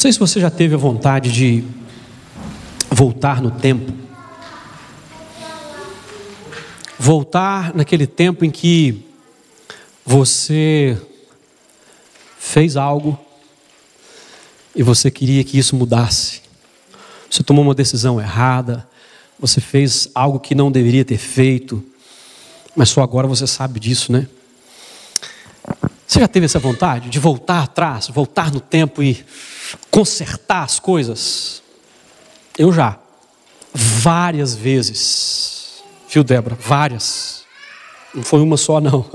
sei se você já teve a vontade de voltar no tempo. Voltar naquele tempo em que você fez algo e você queria que isso mudasse. Você tomou uma decisão errada, você fez algo que não deveria ter feito, mas só agora você sabe disso, né? Você já teve essa vontade de voltar atrás, voltar no tempo e consertar as coisas? Eu já. Várias vezes. Viu, Débora? Várias. Não foi uma só, não.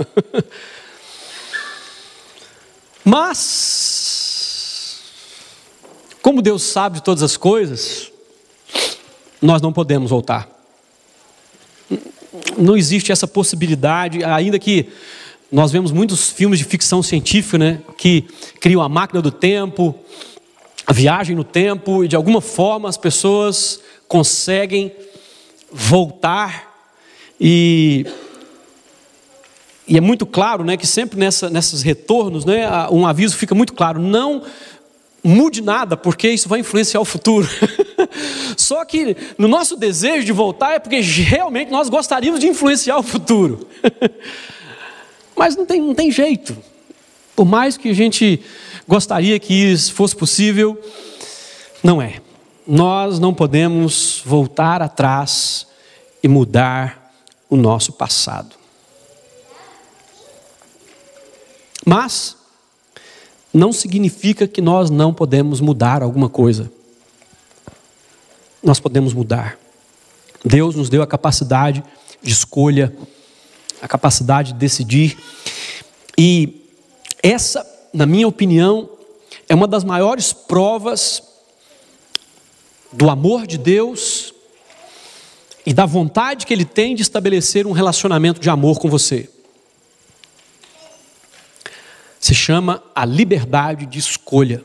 Mas, como Deus sabe de todas as coisas, nós não podemos voltar. Não existe essa possibilidade, ainda que nós vemos muitos filmes de ficção científica, né, que criam a máquina do tempo, a viagem no tempo, e de alguma forma as pessoas conseguem voltar. E é muito claro, né, que sempre nesses retornos, né, um aviso fica muito claro: não mude nada, porque isso vai influenciar o futuro. Só que no nosso desejo de voltar é porque realmente nós gostaríamos de influenciar o futuro. Mas não tem jeito. Por mais que a gente gostaria que isso fosse possível, não é. Nós não podemos voltar atrás e mudar o nosso passado. Mas não significa que nós não podemos mudar alguma coisa. Nós podemos mudar. Deus nos deu a capacidade de escolha, a capacidade de decidir. E essa, na minha opinião, é uma das maiores provas do amor de Deus e da vontade que Ele tem de estabelecer um relacionamento de amor com você. Se chama a liberdade de escolha.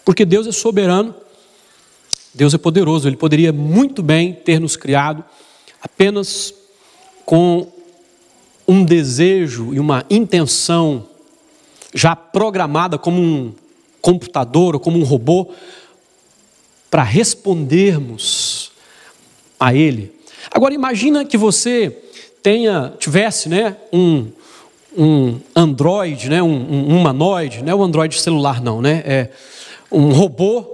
Porque Deus é soberano, Deus é poderoso. Ele poderia muito bem ter nos criado apenas com um desejo e uma intenção já programada como um computador ou como um robô para respondermos a Ele. Agora imagina que você tivesse, né, um Android, né, um humanoide, não é o Android celular não, né, é um robô,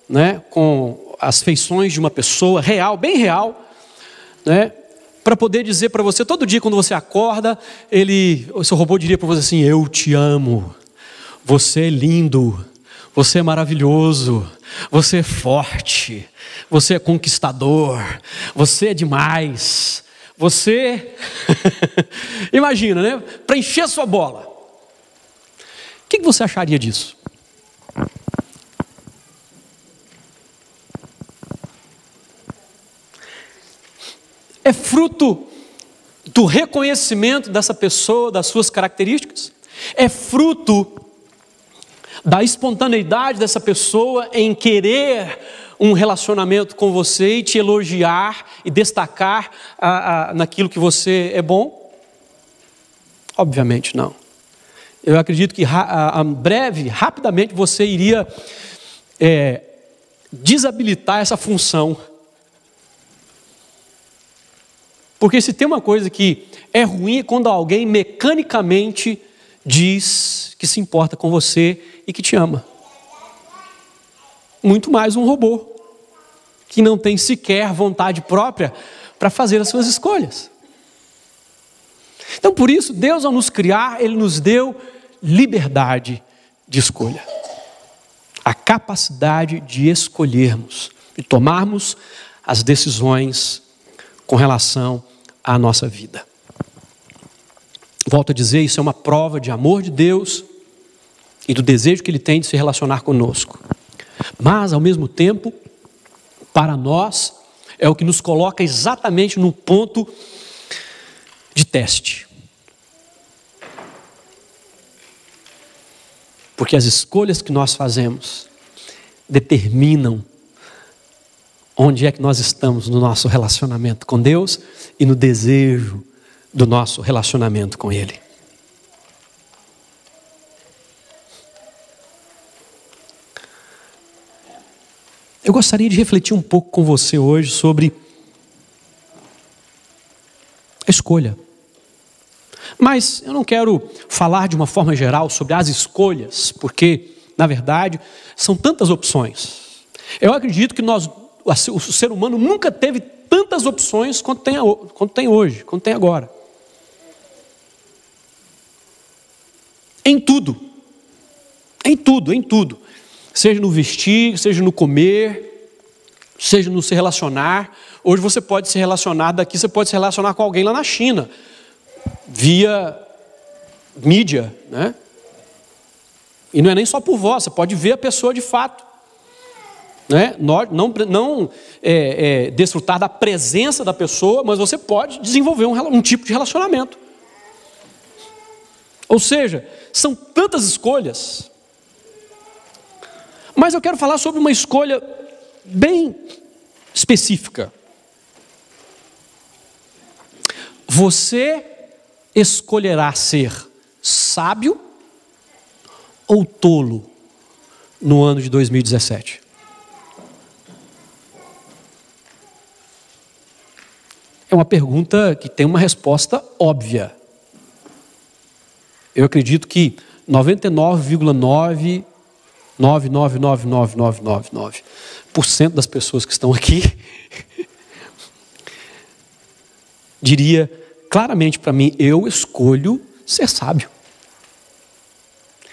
né, com as feições de uma pessoa real, bem real, né, para poder dizer para você, todo dia quando você acorda, o seu robô diria para você assim: eu te amo, você é lindo, você é maravilhoso, você é forte, você é conquistador, você é demais, você... Imagina, né, para encher a sua bola. O que você acharia disso? É fruto do reconhecimento dessa pessoa, das suas características? É fruto da espontaneidade dessa pessoa em querer um relacionamento com você e te elogiar e destacar naquilo que você é bom? Obviamente não. Eu acredito que rapidamente você iria desabilitar essa função. Porque se tem uma coisa que é ruim é quando alguém mecanicamente diz que se importa com você e que te ama. Muito mais um robô, que não tem sequer vontade própria para fazer as suas escolhas. Então por isso, Deus ao nos criar, Ele nos deu liberdade de escolha. A capacidade de escolhermos, de tomarmos as decisões com relação à nossa vida. Volto a dizer, isso é uma prova de amor de Deus e do desejo que Ele tem de se relacionar conosco. Mas, ao mesmo tempo, para nós, é o que nos coloca exatamente no ponto de teste. Porque as escolhas que nós fazemos determinam onde é que nós estamos no nosso relacionamento com Deus e no desejo do nosso relacionamento com Ele. Eu gostaria de refletir um pouco com você hoje sobre a escolha. Mas eu não quero falar de uma forma geral sobre as escolhas, porque, na verdade, são tantas opções. Eu acredito que o ser humano nunca teve tantas opções quanto tem hoje, quanto tem agora. Em tudo. Em tudo, em tudo. Seja no vestir, seja no comer, seja no se relacionar. Hoje você pode se relacionar daqui, você pode se relacionar com alguém lá na China, via mídia, né? E não é nem só por voz, você pode ver a pessoa de fato, né? Não desfrutar da presença da pessoa, mas você pode desenvolver um tipo de relacionamento. Ou seja, são tantas escolhas. Mas eu quero falar sobre uma escolha bem específica. Você escolherá ser sábio ou tolo no ano de 2017? É uma pergunta que tem uma resposta óbvia. Eu acredito que 99,99999% das pessoas que estão aqui diria claramente para mim: eu escolho ser sábio.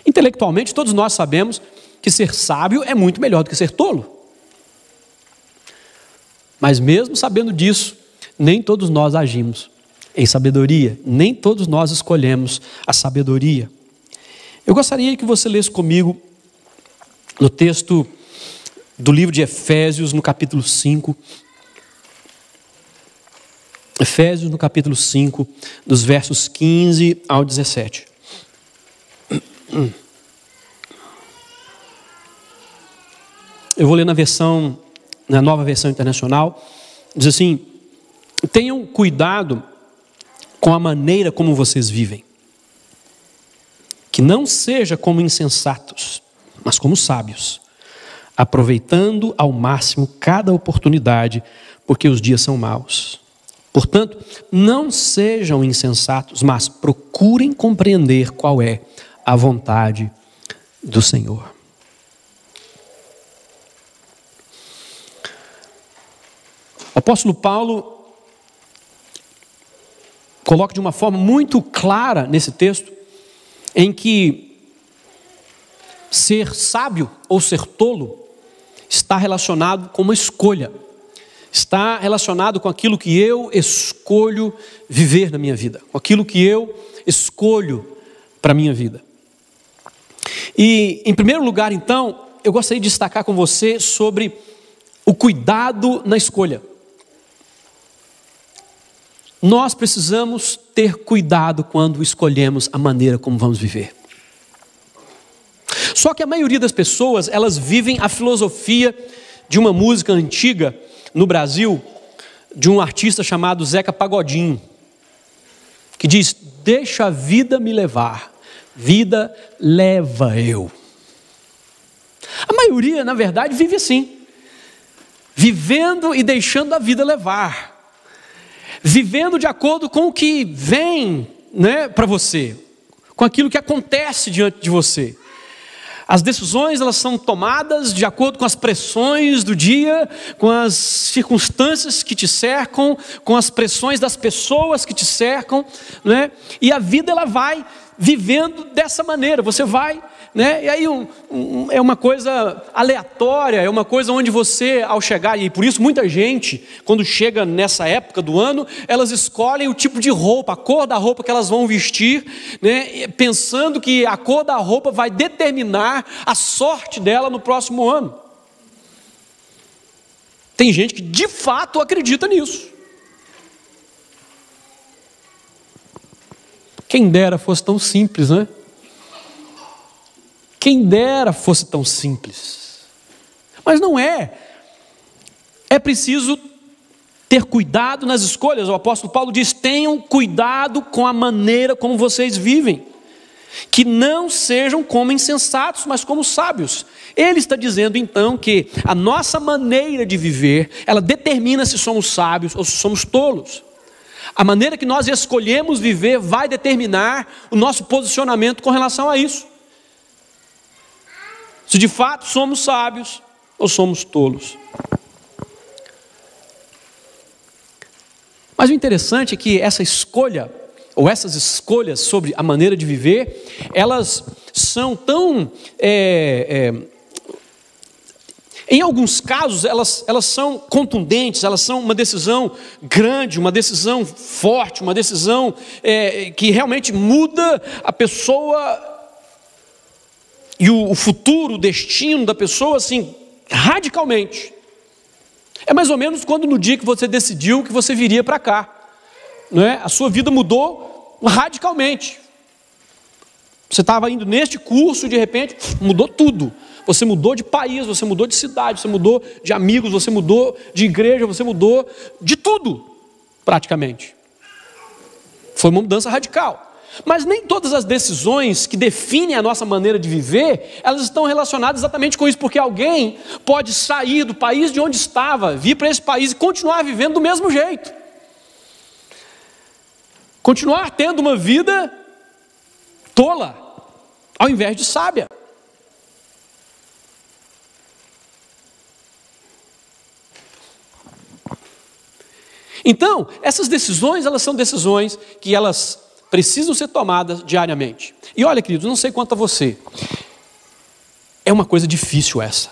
Intelectualmente, todos nós sabemos que ser sábio é muito melhor do que ser tolo. Mas mesmo sabendo disso, nem todos nós agimos em sabedoria, nem todos nós escolhemos a sabedoria. Eu gostaria que você lesse comigo no texto do livro de Efésios, no capítulo 5. Efésios, no capítulo 5, dos versos 15 ao 17. Eu vou ler na Nova Versão Internacional. Diz assim: tenham cuidado com a maneira como vocês vivem. Que não seja como insensatos, mas como sábios, aproveitando ao máximo cada oportunidade, porque os dias são maus. Portanto, não sejam insensatos, mas procurem compreender qual é a vontade do Senhor. O apóstolo Paulo coloca de uma forma muito clara nesse texto, em que ser sábio ou ser tolo está relacionado com uma escolha. Está relacionado com aquilo que eu escolho viver na minha vida, com aquilo que eu escolho para a minha vida. E, em primeiro lugar, então, eu gostaria de destacar com você sobre o cuidado na escolha. Nós precisamos ter cuidado quando escolhemos a maneira como vamos viver. Só que a maioria das pessoas, elas vivem a filosofia de uma música antiga no Brasil, de um artista chamado Zeca Pagodinho, que diz: deixa a vida me levar, vida leva eu. A maioria, na verdade, vive assim, vivendo e deixando a vida levar, vivendo de acordo com o que vem, né, para você, com aquilo que acontece diante de você. As decisões, elas são tomadas de acordo com as pressões do dia, com as circunstâncias que te cercam, com as pressões das pessoas que te cercam, né? E a vida, ela vai vivendo dessa maneira. Você vai, né? E aí é uma coisa aleatória, é uma coisa onde você, ao chegar, e por isso muita gente, quando chega nessa época do ano, elas escolhem o tipo de roupa, a cor da roupa que elas vão vestir, né? Pensando que a cor da roupa vai determinar a sorte dela no próximo ano. Tem gente que de fato acredita nisso. Quem dera fosse tão simples, né? Quem dera fosse tão simples. Mas não é. É preciso ter cuidado nas escolhas. O apóstolo Paulo diz: tenham cuidado com a maneira como vocês vivem. que não sejam como insensatos, mas como sábios. Ele está dizendo então que a nossa maneira de viver, ela determina se somos sábios ou se somos tolos. A maneira que nós escolhemos viver vai determinar o nosso posicionamento com relação a isso. Se de fato somos sábios ou somos tolos. Mas o interessante é que essa escolha, ou essas escolhas sobre a maneira de viver, elas são tão, em alguns casos, elas são contundentes, elas são uma decisão grande, uma decisão forte, uma decisão que realmente muda a pessoa e o futuro, o destino da pessoa, assim, radicalmente. É mais ou menos quando no dia que você decidiu que você viria para cá, não é? A sua vida mudou radicalmente. Você estava indo neste curso e de repente mudou tudo. Você mudou de país, você mudou de cidade, você mudou de amigos, você mudou de igreja, você mudou de tudo, praticamente. Foi uma mudança radical. Mas nem todas as decisões que definem a nossa maneira de viver, elas estão relacionadas exatamente com isso, porque alguém pode sair do país de onde estava, vir para esse país e continuar vivendo do mesmo jeito. Continuar tendo uma vida tola, ao invés de sábia. Então, essas decisões, elas são decisões que elas precisam ser tomadas diariamente. E olha, queridos, não sei quanto a você, é uma coisa difícil essa.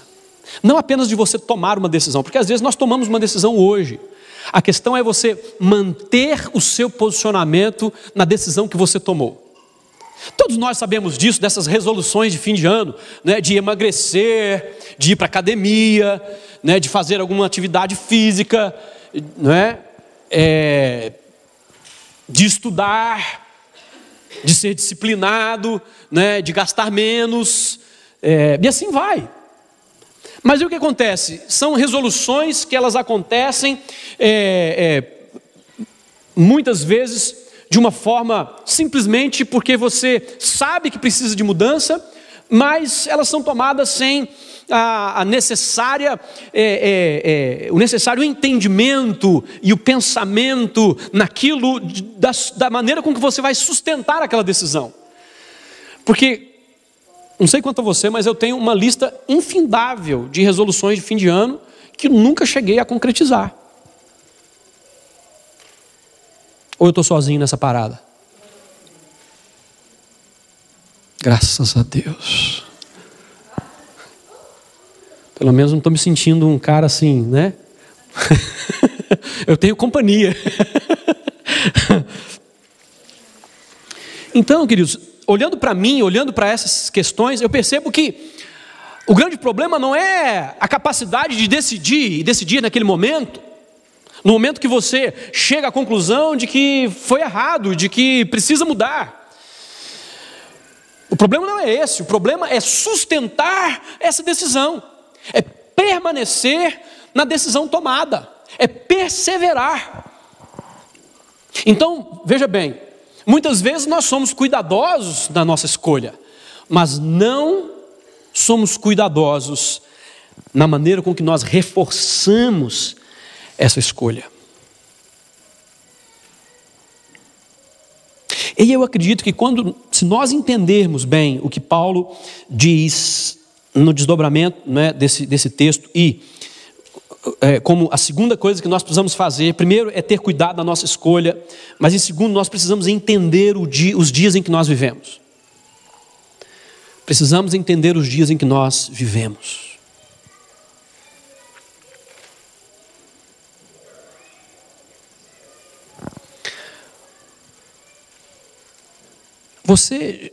Não apenas de você tomar uma decisão, porque às vezes nós tomamos uma decisão hoje. A questão é você manter o seu posicionamento na decisão que você tomou. Todos nós sabemos disso, dessas resoluções de fim de ano, né, de emagrecer, de ir para a academia, né, de fazer alguma atividade física, né, de estudar, de ser disciplinado, né, de gastar menos, e assim vai. Mas e o que acontece? São resoluções que elas acontecem muitas vezes de uma forma simplesmente porque você sabe que precisa de mudança, mas elas são tomadas sem o necessário entendimento e o pensamento naquilo da maneira com que você vai sustentar aquela decisão. Porque, não sei quanto a você, mas eu tenho uma lista infindável de resoluções de fim de ano que nunca cheguei a concretizar. Ou eu estou sozinho nessa parada? Graças a Deus. Pelo menos não estou me sentindo um cara assim, né? Eu tenho companhia. Então, queridos, olhando para mim, olhando para essas questões, eu percebo que o grande problema não é a capacidade de decidir, e decidir naquele momento, no momento que você chega à conclusão de que foi errado, de que precisa mudar. O problema não é esse, o problema é sustentar essa decisão. É permanecer na decisão tomada, é perseverar. Então, veja bem, muitas vezes nós somos cuidadosos na nossa escolha, mas não somos cuidadosos na maneira com que nós reforçamos essa escolha. E eu acredito que se nós entendermos bem o que Paulo diz no desdobramento, né, desse texto, e como a segunda coisa que nós precisamos fazer, primeiro é ter cuidado da nossa escolha, mas em segundo nós precisamos entender os dias em que nós vivemos. Precisamos entender os dias em que nós vivemos. Você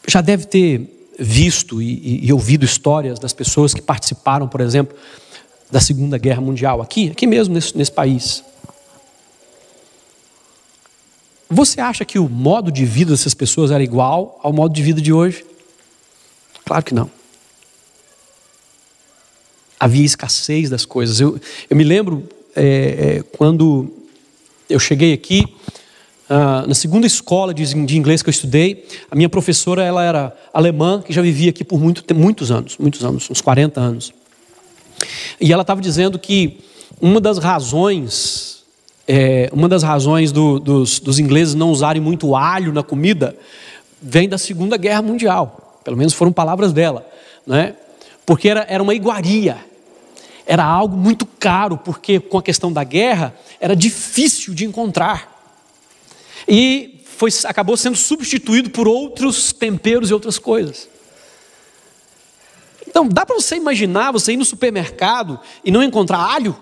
já deve ter visto e ouvido histórias das pessoas que participaram, por exemplo, da Segunda Guerra Mundial, aqui mesmo nesse país. Você acha que o modo de vida dessas pessoas era igual ao modo de vida de hoje? Claro que não. Havia escassez das coisas. Eu me lembro quando eu cheguei aqui, Na segunda escola de inglês que eu estudei, a minha professora, ela era alemã, que já vivia aqui por muitos anos, uns 40 anos. E ela estava dizendo que uma das razões dos ingleses não usarem muito alho na comida vem da Segunda Guerra Mundial. Pelo menos foram palavras dela, né? Porque era uma iguaria. Era algo muito caro, porque com a questão da guerra era difícil de encontrar. E acabou sendo substituído por outros temperos e outras coisas. Então, dá para você imaginar você ir no supermercado e não encontrar alho?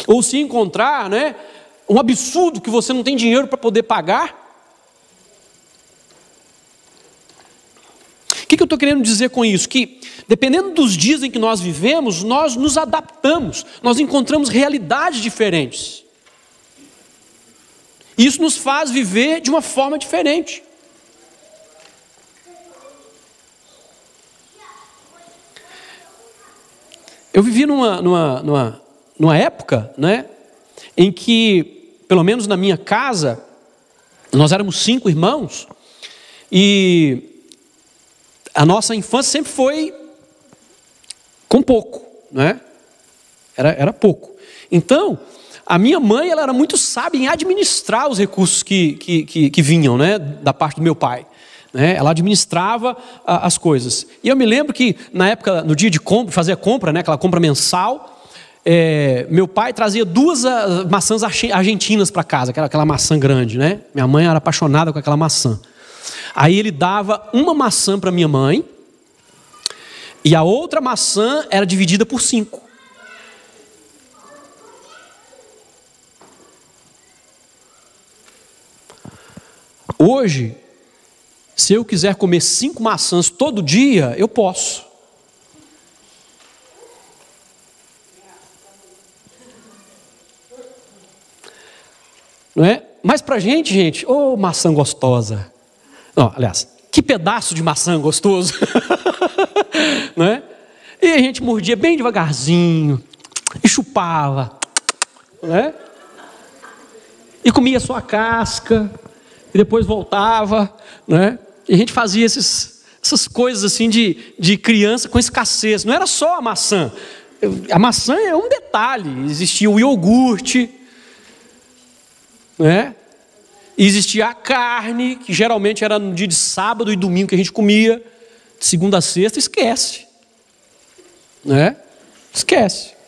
Ou se encontrar, né, um absurdo que você não tem dinheiro para poder pagar? O que eu estou querendo dizer com isso? Que dependendo dos dias em que nós vivemos, nós nos adaptamos, nós encontramos realidades diferentes. Isso nos faz viver de uma forma diferente. Eu vivi numa época, né, em que, pelo menos na minha casa, nós éramos 5 irmãos, e a nossa infância sempre foi com pouco, né? Era pouco. Então, a minha mãe, ela era muito sábia em administrar os recursos que vinham, né, da parte do meu pai. Né? Ela administrava as coisas. E eu me lembro que, na época, no dia de compra, fazer a compra, né, aquela compra mensal, meu pai trazia 2 maçãs argentinas para casa, aquela maçã grande, né? Minha mãe era apaixonada com aquela maçã. Aí ele dava uma maçã para minha mãe, e a outra maçã era dividida por 5. Hoje, se eu quiser comer 5 maçãs todo dia, eu posso. Não é? Mas pra gente, maçã gostosa. Não, aliás, que pedaço de maçã gostoso. Não é? E a gente mordia bem devagarzinho, e chupava, não é? E comia só a casca, e depois voltava, né? E a gente fazia essas coisas assim de criança com escassez. Não era só a maçã. A maçã é um detalhe. Existia o iogurte, né? E existia a carne, que geralmente era no dia de sábado e domingo que a gente comia. De segunda a sexta, esquece. Né? Esquece.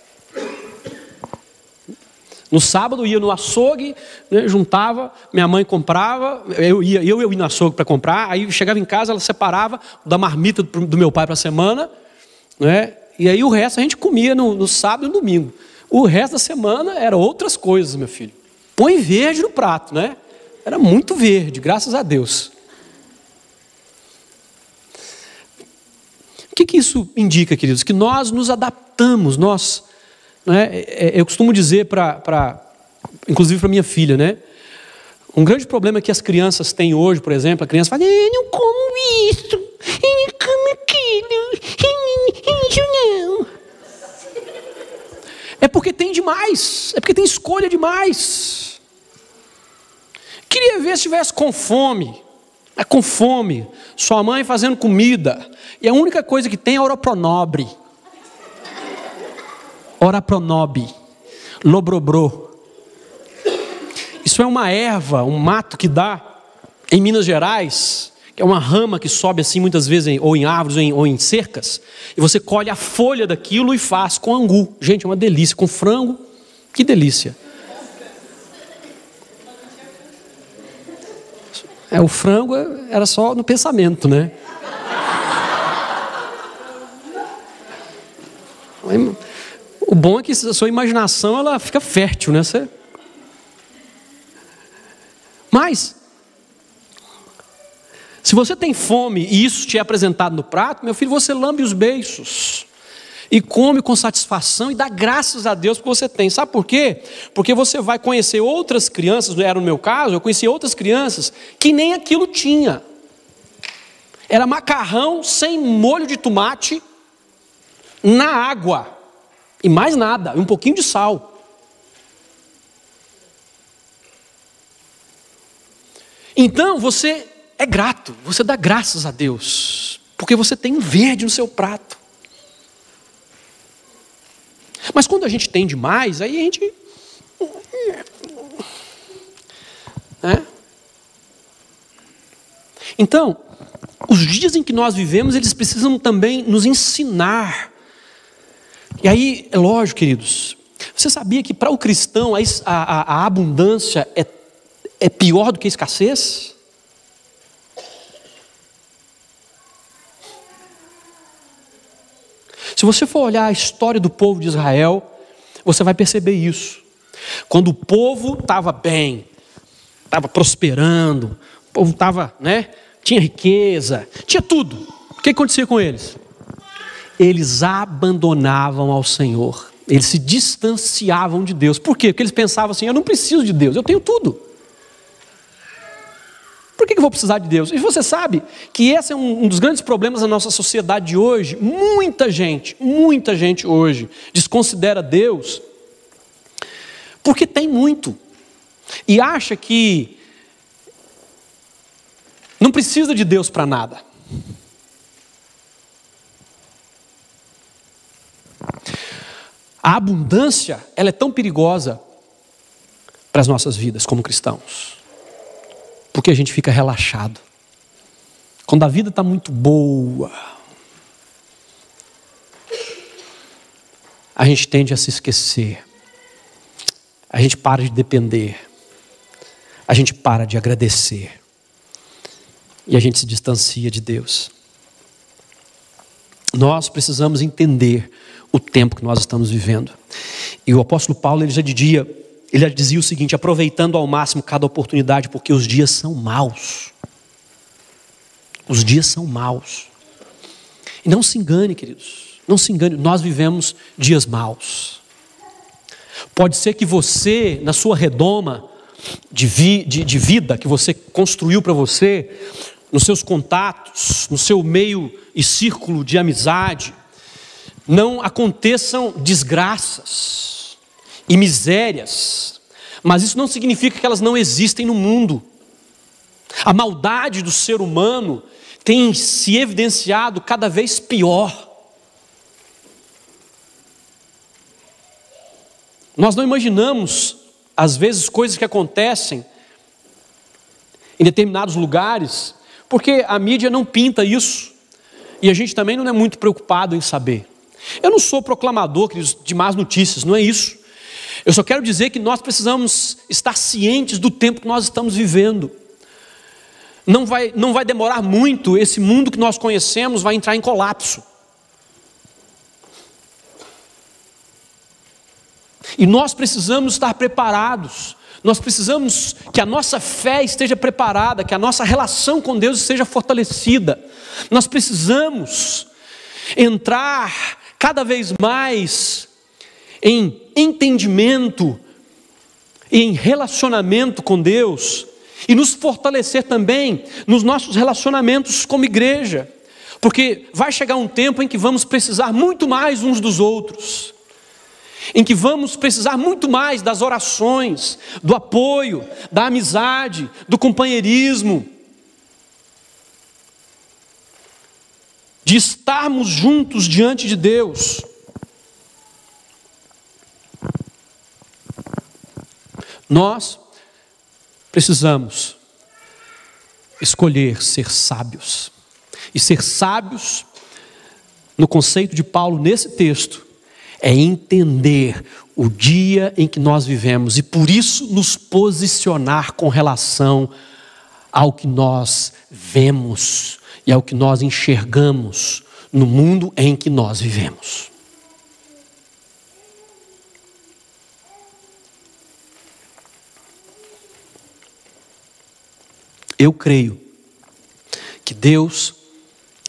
No sábado eu ia no açougue, né, juntava, minha mãe comprava, eu ia no açougue para comprar, aí chegava em casa, ela separava da marmita do meu pai para a semana, né, e aí o resto a gente comia no sábado e no domingo. O resto da semana era outras coisas, meu filho. Põe verde no prato, né? Era muito verde, graças a Deus. O que isso indica, queridos? Que nós nos adaptamos, né? Eu costumo dizer inclusive para minha filha, né? Um grande problema que as crianças têm hoje, por exemplo, a criança fala, eu não como isso, eu não como aquilo, isso não. É porque tem demais, é porque tem escolha demais. Queria ver se estivesse com fome, sua mãe fazendo comida, e a única coisa que tem é oropronobre. Orapronobe, lobrobrô. Isso é uma erva, um mato que dá em Minas Gerais, que é uma rama que sobe assim muitas vezes, ou em árvores ou em cercas, e você colhe a folha daquilo e faz com angu. Gente, é uma delícia, com frango, que delícia. O frango era só no pensamento, né? O bom é que a sua imaginação ela fica fértil, né? Mas, se você tem fome e isso te é apresentado no prato, meu filho, você lambe os beiços e come com satisfação e dá graças a Deus que você tem. Sabe por quê? Porque você vai conhecer outras crianças, não era no meu caso, eu conheci outras crianças que nem aquilo tinha. Era macarrão sem molho de tomate na água. E mais nada, um pouquinho de sal. Então você é grato, você dá graças a Deus, porque você tem um verde no seu prato. Mas quando a gente tem demais, aí a gente... Então, os dias em que nós vivemos, eles precisam também nos ensinar. E aí, é lógico, queridos, você sabia que para o cristão a abundância é pior do que a escassez? Se você for olhar a história do povo de Israel, você vai perceber isso. Quando o povo estava bem, estava prosperando, o povo estava, tinha riqueza, tinha tudo. O que acontecia com eles? Eles abandonavam ao Senhor. Eles se distanciavam de Deus. Por quê? Porque eles pensavam assim: eu não preciso de Deus, eu tenho tudo. Por que eu vou precisar de Deus? E você sabe que esse é um dos grandes problemas da nossa sociedade de hoje. Muita gente hoje desconsidera Deus porque tem muito. E acha que não precisa de Deus para nada. A abundância, ela é tão perigosa para as nossas vidas como cristãos. Porque a gente fica relaxado. Quando a vida está muito boa, a gente tende a se esquecer. A gente para de depender. A gente para de agradecer. E a gente se distancia de Deus. Nós precisamos entender o tempo que nós estamos vivendo. E o apóstolo Paulo, ele já dizia o seguinte: aproveitando ao máximo cada oportunidade, porque os dias são maus. Os dias são maus. E não se engane, queridos, não se engane, nós vivemos dias maus. Pode ser que você, na sua redoma de vida que você construiu para você, nos seus contatos, no seu meio e círculo de amizade, não aconteçam desgraças e misérias, mas isso não significa que elas não existem no mundo. A maldade do ser humano tem se evidenciado cada vez pior. Nós não imaginamos, às vezes, coisas que acontecem em determinados lugares, porque a mídia não pinta isso, e a gente também não é muito preocupado em saber. Eu não sou proclamador, queridos, de más notícias, não é isso. Eu só quero dizer que nós precisamos estar cientes do tempo que nós estamos vivendo. Não vai demorar muito, esse mundo que nós conhecemos vai entrar em colapso. E nós precisamos estar preparados. Nós precisamos que a nossa fé esteja preparada, que a nossa relação com Deus seja fortalecida. Nós precisamos entrar cada vez mais em entendimento, em relacionamento com Deus, e nos fortalecer também nos nossos relacionamentos como igreja, porque vai chegar um tempo em que vamos precisar muito mais uns dos outros, em que vamos precisar muito mais das orações, do apoio, da amizade, do companheirismo, de estarmos juntos diante de Deus. Nós precisamos escolher ser sábios. E ser sábios, no conceito de Paulo nesse texto, é entender o dia em que nós vivemos e por isso nos posicionar com relação ao que nós vemos e ao que nós enxergamos no mundo em que nós vivemos. Eu creio que Deus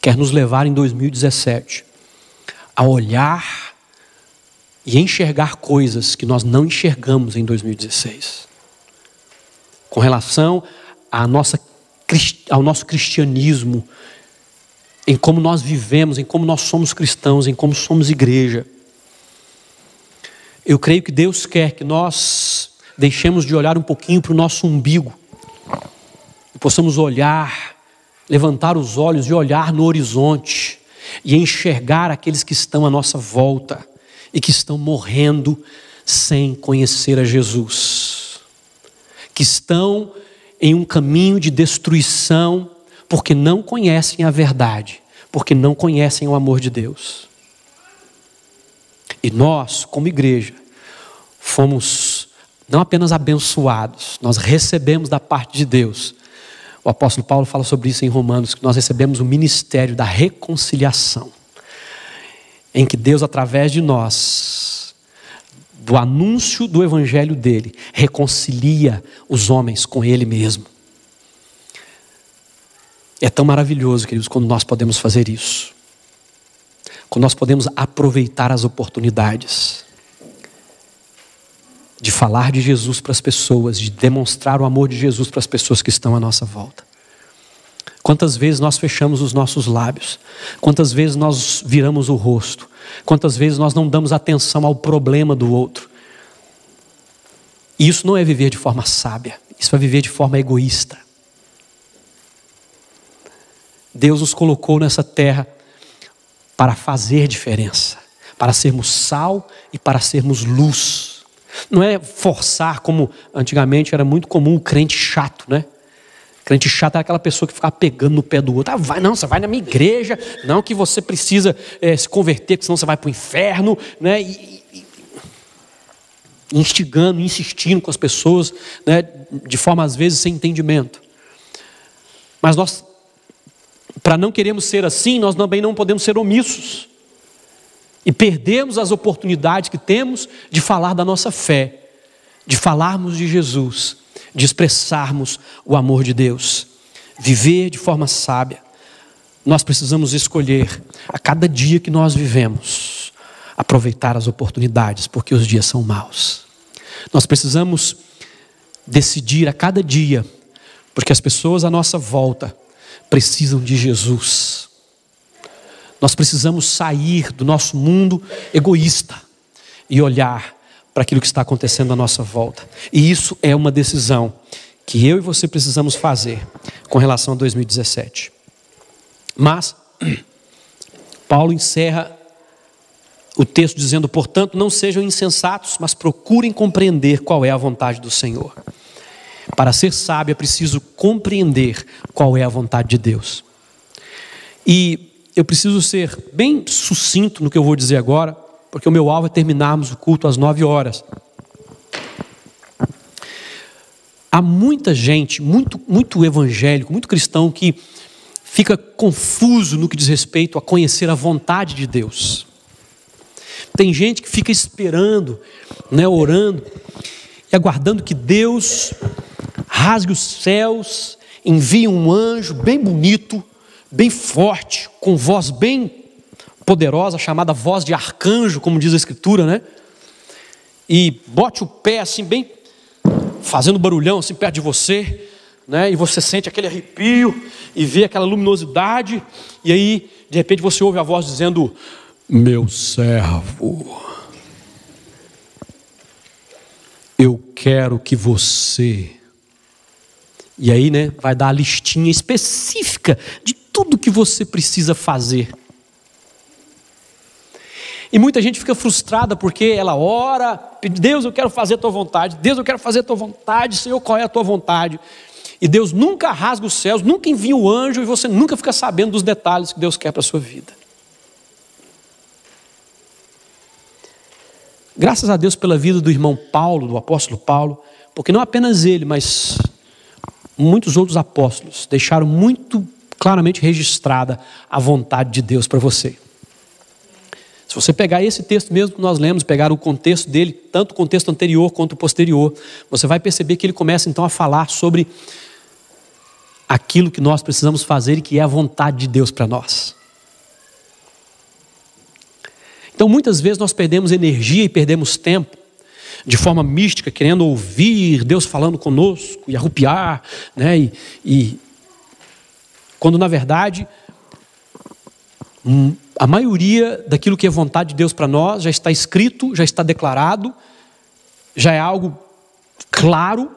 quer nos levar em 2017 a olhar e enxergar coisas que nós não enxergamos em 2016. Com relação ao nosso cristianismo, em como nós vivemos, em como nós somos cristãos, em como somos igreja. Eu creio que Deus quer que nós deixemos de olhar um pouquinho para o nosso umbigo e possamos olhar, levantar os olhos e olhar no horizonte e enxergar aqueles que estão à nossa volta e que estão morrendo sem conhecer a Jesus, que estão em um caminho de destruição porque não conhecem a verdade, porque não conhecem o amor de Deus. E nós, como igreja, fomos não apenas abençoados, nós recebemos da parte de Deus. O apóstolo Paulo fala sobre isso em Romanos, que nós recebemos o ministério da reconciliação, em que Deus, através de nós, do anúncio do evangelho dele, reconcilia os homens com ele mesmo. É tão maravilhoso, queridos, quando nós podemos fazer isso. Quando nós podemos aproveitar as oportunidades de falar de Jesus para as pessoas, de demonstrar o amor de Jesus para as pessoas que estão à nossa volta. Quantas vezes nós fechamos os nossos lábios? Quantas vezes nós viramos o rosto? Quantas vezes nós não damos atenção ao problema do outro? E isso não é viver de forma sábia, isso é viver de forma egoísta. Deus nos colocou nessa terra para fazer diferença, para sermos sal e para sermos luz. Não é forçar, como antigamente era muito comum o crente chato, né? Crente chato era aquela pessoa que ficava pegando no pé do outro. Você vai na minha igreja, não que você precisa se converter, porque senão você vai para o inferno, né? Instigando, insistindo com as pessoas, né? De forma às vezes sem entendimento. Mas nós, para não queremos ser assim, nós também não podemos ser omissos. E perdemos as oportunidades que temos de falar da nossa fé, de falarmos de Jesus, de expressarmos o amor de Deus. Viver de forma sábia. Nós precisamos escolher a cada dia que nós vivemos, aproveitar as oportunidades, porque os dias são maus. Nós precisamos decidir a cada dia, porque as pessoas à nossa volta precisam de Jesus. Nós precisamos sair do nosso mundo egoísta e olhar para aquilo que está acontecendo à nossa volta. E isso é uma decisão que eu e você precisamos fazer com relação a 2017. Mas Paulo encerra o texto dizendo: portanto, não sejam insensatos, mas procurem compreender qual é a vontade do Senhor. Para ser sábio é preciso compreender qual é a vontade de Deus. E eu preciso ser bem sucinto no que eu vou dizer agora, porque o meu alvo é terminarmos o culto às 9 horas. Há muita gente, muito evangélico, muito cristão que fica confuso no que diz respeito a conhecer a vontade de Deus. Tem gente que fica esperando, né, orando e aguardando que Deus rasgue os céus, envie um anjo bem bonito, bem forte, com voz bem poderosa, chamada voz de arcanjo, como diz a Escritura, né? E bote o pé assim, bem, fazendo barulhão assim perto de você, né? E você sente aquele arrepio e vê aquela luminosidade, e aí, de repente, você ouve a voz dizendo: meu servo, eu quero que você... E aí, né, vai dar a listinha específica de tudo que você precisa fazer. E muita gente fica frustrada porque ela ora: Deus, eu quero fazer a tua vontade. Deus, eu quero fazer a tua vontade. Senhor, qual é a tua vontade? E Deus nunca rasga os céus, nunca envia o anjo, e você nunca fica sabendo dos detalhes que Deus quer para a sua vida. Graças a Deus pela vida do irmão Paulo, do apóstolo Paulo, porque não apenas ele, mas muitos outros apóstolos deixaram muito claramente registrada a vontade de Deus para você. Se você pegar esse texto mesmo que nós lemos, pegar o contexto dele, tanto o contexto anterior quanto o posterior, você vai perceber que ele começa então a falar sobre aquilo que nós precisamos fazer e que é a vontade de Deus para nós. Então muitas vezes nós perdemos energia e perdemos tempo de forma mística, querendo ouvir Deus falando conosco e arrupiar, né? E quando na verdade a maioria daquilo que é vontade de Deus para nós já está escrito, já está declarado, já é algo claro,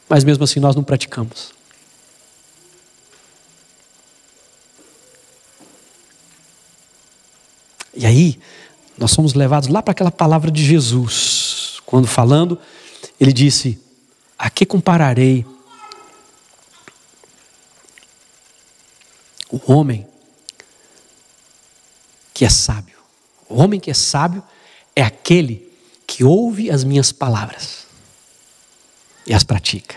mas mesmo assim nós não praticamos. E aí, nós somos levados lá para aquela palavra de Jesus, quando falando, ele disse: a que compararei o homem que é sábio? O homem que é sábio é aquele que ouve as minhas palavras e as pratica.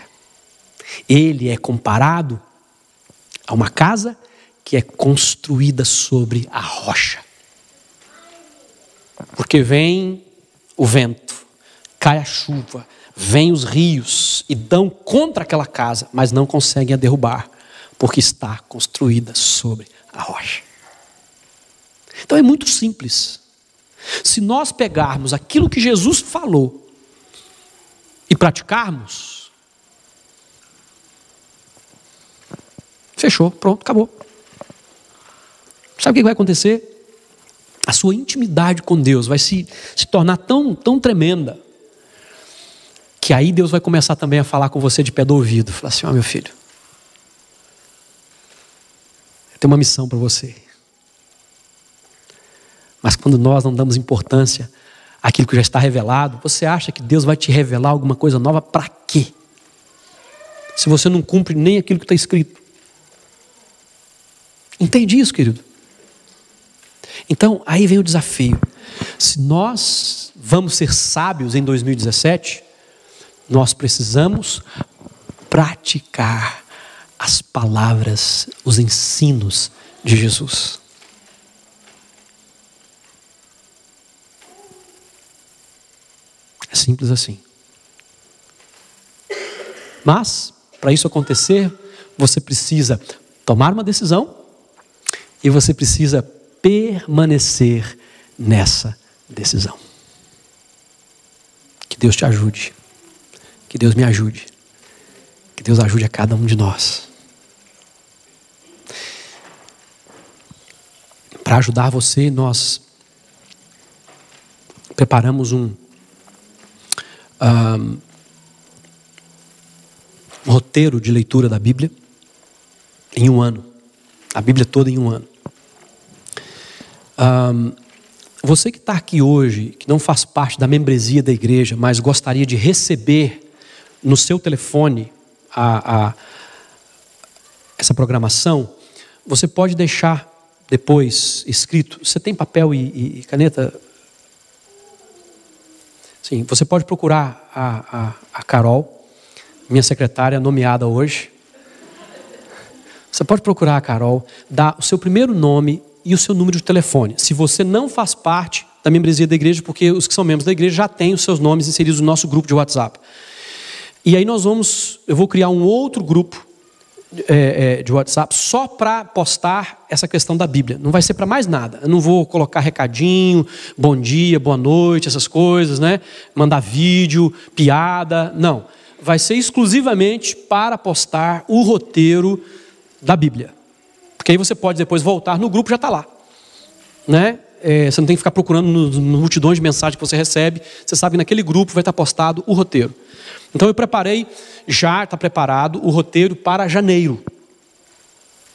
Ele é comparado a uma casa que é construída sobre a rocha. Porque vem o vento, cai a chuva, vem os rios e dão contra aquela casa, mas não conseguem a derrubar, porque está construída sobre a rocha. Então é muito simples. Se nós pegarmos aquilo que Jesus falou e praticarmos, fechou, pronto, acabou. Sabe o que vai acontecer? A sua intimidade com Deus vai se tornar tão tremenda, que aí Deus vai começar também a falar com você de pé do ouvido. Falar assim: ó, meu filho, eu tenho uma missão para você. Mas quando nós não damos importância àquilo que já está revelado, você acha que Deus vai te revelar alguma coisa nova para quê? Se você não cumpre nem aquilo que está escrito. Entende isso, querido? Então, aí vem o desafio. Se nós vamos ser sábios em 2017, nós precisamos praticar as palavras, os ensinos de Jesus. É simples assim. Mas, para isso acontecer, você precisa tomar uma decisão e você precisa permanecer nessa decisão. Que Deus te ajude. Que Deus me ajude. Que Deus ajude a cada um de nós. Para ajudar você, nós preparamos um roteiro de leitura da Bíblia em um ano. A Bíblia toda em um ano. Você que está aqui hoje, que não faz parte da membresia da igreja, mas gostaria de receber no seu telefone essa programação, você pode deixar depois escrito. Você tem papel e caneta? Sim, você pode procurar a Carol, minha secretária nomeada hoje. Você pode procurar a Carol, dar o seu primeiro nome e o seu número de telefone. Se você não faz parte da membresia da igreja, porque os que são membros da igreja já têm os seus nomes inseridos no nosso grupo de WhatsApp. E aí eu vou criar um outro grupo de WhatsApp só para postar essa questão da Bíblia. Não vai ser para mais nada. Eu não vou colocar recadinho, bom dia, boa noite, essas coisas, né? Mandar vídeo, piada, não. Vai ser exclusivamente para postar o roteiro da Bíblia. Porque aí você pode depois voltar no grupo, já está lá, né? Você não tem que ficar procurando nos multidões de mensagens que você recebe. Você sabe que naquele grupo vai estar postado o roteiro. Então eu preparei, já está preparado o roteiro para janeiro,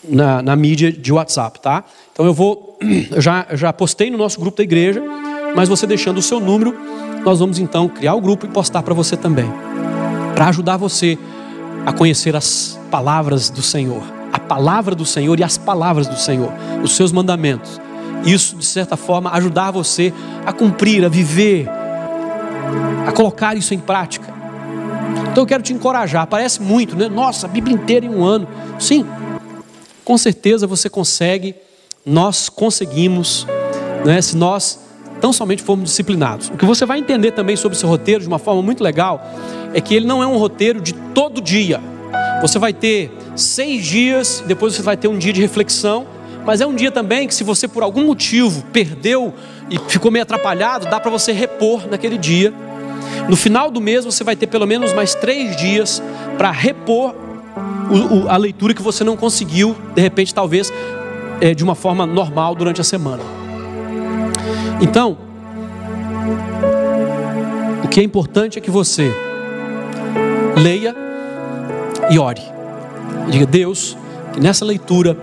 na mídia de WhatsApp, tá? Então eu já postei no nosso grupo da igreja, mas você deixando o seu número, nós vamos então criar o grupo e postar para você também, para ajudar você a conhecer as palavras do Senhor, a palavra do Senhor e as palavras do Senhor, os seus mandamentos. Isso, de certa forma, ajudar você a cumprir, a viver, a colocar isso em prática. Então eu quero te encorajar. Parece muito, né? Nossa, a Bíblia inteira em um ano. Sim, com certeza você consegue. Nós conseguimos, né? Se nós tão somente formos disciplinados. O que você vai entender também sobre esse roteiro de uma forma muito legal é que ele não é um roteiro de todo dia. Você vai ter 6 dias, depois você vai ter um dia de reflexão, mas é um dia também que, se você por algum motivo perdeu e ficou meio atrapalhado, dá para você repor naquele dia. No final do mês você vai ter pelo menos mais 3 dias para repor a leitura que você não conseguiu, de repente, talvez de uma forma normal durante a semana. Então, o que é importante é que você leia, e ore. E diga: Deus, que nessa leitura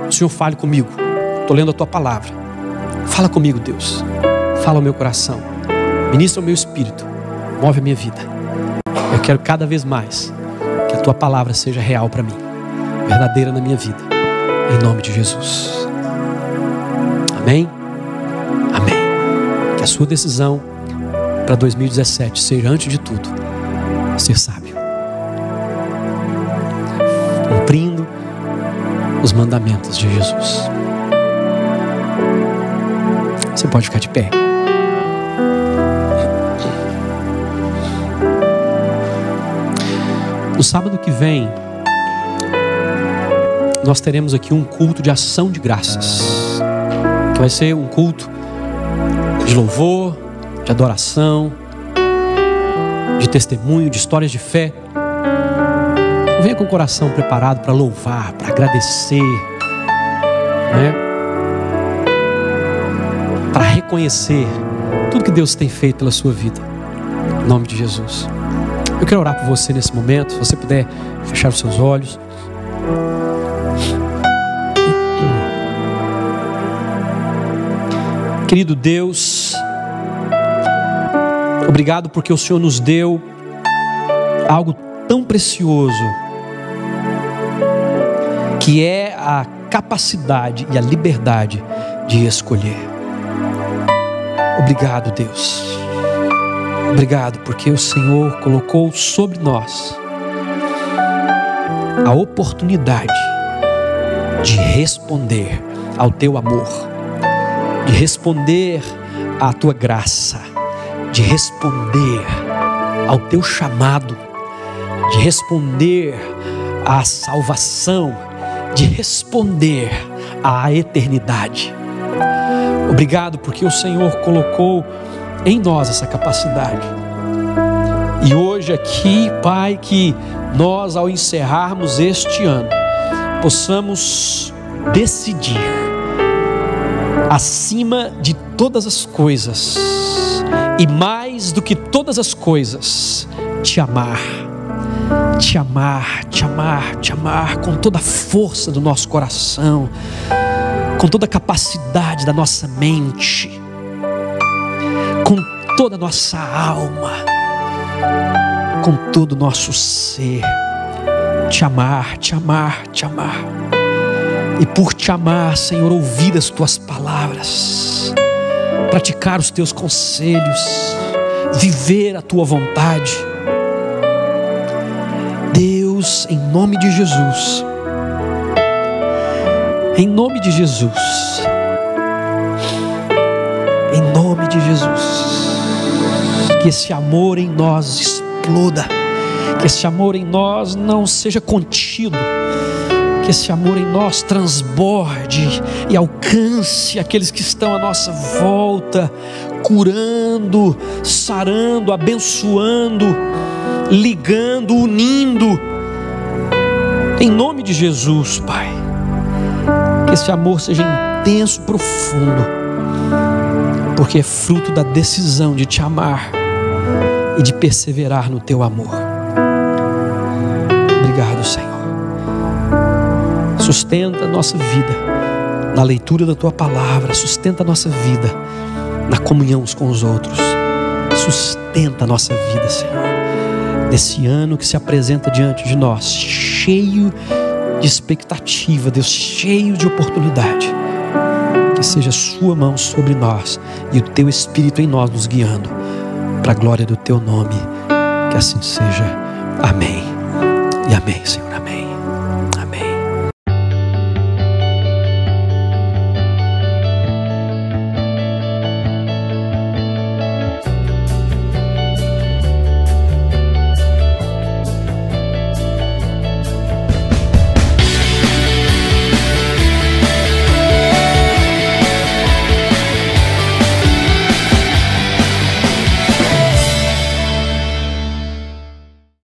o Senhor fale comigo. Estou lendo a tua palavra. Fala comigo, Deus. Fala ao meu coração. Ministra o meu espírito. Move a minha vida. Eu quero cada vez mais que a tua palavra seja real para mim, verdadeira na minha vida. Em nome de Jesus. Amém? Amém. Que a sua decisão para 2017 seja, antes de tudo, ser sábio, cumprindo os mandamentos de Jesus. Você pode ficar de pé. No sábado que vem, nós teremos aqui um culto de ação de graças, que vai ser um culto de louvor, de adoração, de testemunho, de histórias de fé. Venha com o coração preparado para louvar, para agradecer, né? Para reconhecer tudo que Deus tem feito pela sua vida. Em nome de Jesus. Eu quero orar por você nesse momento. Se você puder fechar os seus olhos. Querido Deus, obrigado porque o Senhor nos deu algo tão precioso, que é a capacidade e a liberdade de escolher. Obrigado, Deus. Obrigado porque o Senhor colocou sobre nós a oportunidade de responder ao teu amor, de responder à tua graça, de responder ao teu chamado, de responder à salvação, de responder à eternidade. Obrigado porque o Senhor colocou em nós essa capacidade. E hoje aqui, Pai, que nós, ao encerrarmos este ano, possamos decidir, acima de todas as coisas e mais do que todas as coisas, te amar. Te amar, te amar, te amar com toda a força do nosso coração, com toda a capacidade da nossa mente, com toda a nossa alma, com todo o nosso ser. Te amar, te amar, te amar. E por te amar, Senhor, ouvir as tuas palavras, praticar os teus conselhos, viver a tua vontade. Deus, em nome de Jesus, em nome de Jesus, em nome de Jesus, que esse amor em nós exploda, que esse amor em nós não seja contido, que esse amor em nós transborde e alcance aqueles que estão à nossa volta, curando, sarando, abençoando, ligando, unindo. Em nome de Jesus, Pai, que esse amor seja intenso, profundo, porque é fruto da decisão de te amar e de perseverar no teu amor. Obrigado, Senhor. Sustenta a nossa vida na leitura da tua palavra, sustenta a nossa vida na comunhão uns com os outros, sustenta a nossa vida, Senhor, nesse ano que se apresenta diante de nós, cheio de expectativa, Deus, cheio de oportunidade. Que seja a sua mão sobre nós e o teu Espírito em nós nos guiando para a glória do teu nome. Que assim seja. Amém e amém, Senhor, amém.